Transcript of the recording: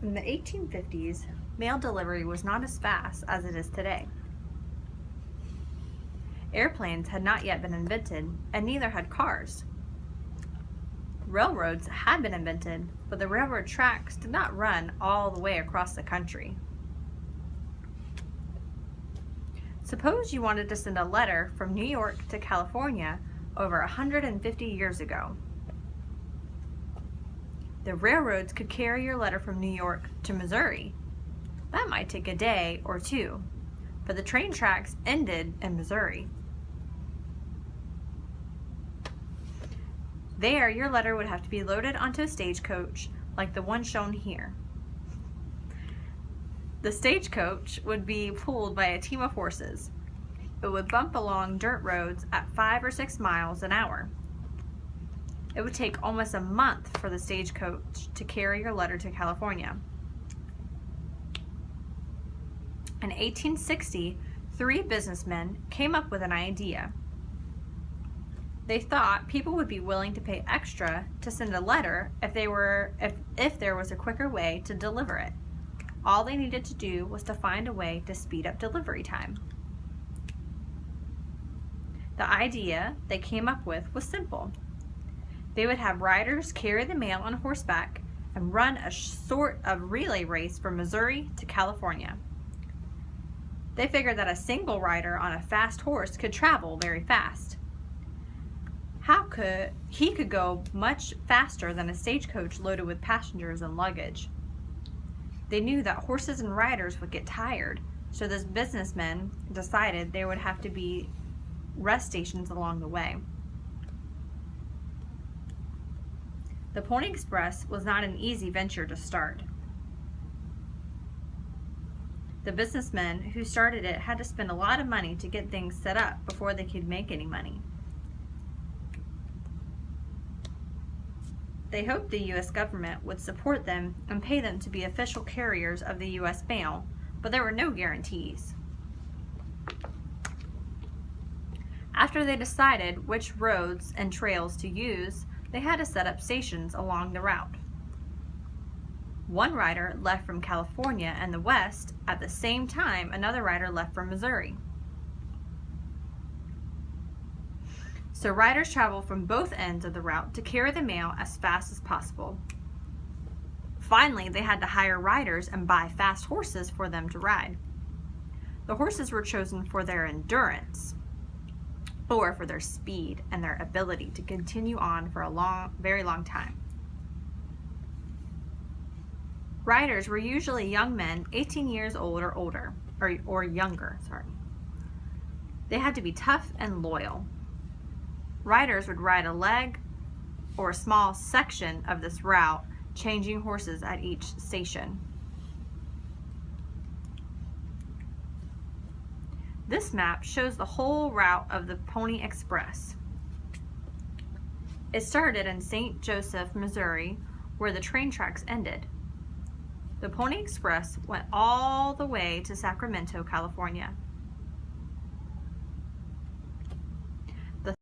In the 1850s, mail delivery was not as fast as it is today. Airplanes had not yet been invented, and neither had cars. Railroads had been invented, but the railroad tracks did not run all the way across the country. Suppose you wanted to send a letter from New York to California over 150 years ago. The railroads could carry your letter from New York to Missouri. That might take a day or two, but the train tracks ended in Missouri. There, your letter would have to be loaded onto a stagecoach like the one shown here. The stagecoach would be pulled by a team of horses. It would bump along dirt roads at 5 or 6 miles an hour. It would take almost a month for the stagecoach to carry your letter to California. In 1860, 3 businessmen came up with an idea. They thought people would be willing to pay extra to send a letter if there was a quicker way to deliver it. All they needed to do was to find a way to speed up delivery time. The idea they came up with was simple. They would have riders carry the mail on horseback and run a sort of relay race from Missouri to California. They figured that a single rider on a fast horse could travel very fast. He could go much faster than a stagecoach loaded with passengers and luggage. They knew that horses and riders would get tired, so these businessmen decided there would have to be rest stations along the way. The Pony Express was not an easy venture to start. The businessmen who started it had to spend a lot of money to get things set up before they could make any money. They hoped the U.S. government would support them and pay them to be official carriers of the U.S. mail, but there were no guarantees. After they decided which roads and trails to use, they had to set up stations along the route. One rider left from California and the West at the same time another rider left from Missouri. So riders traveled from both ends of the route to carry the mail as fast as possible. Finally, they had to hire riders and buy fast horses for them to ride. The horses were chosen for their endurance, or for their speed and their ability to continue on for a very long time. Riders were usually young men 18 years old or older, or younger. They had to be tough and loyal. Riders would ride a leg or a small section of this route, changing horses at each station. This map shows the whole route of the Pony Express. It started in St. Joseph, Missouri, where the train tracks ended. The Pony Express went all the way to Sacramento, California.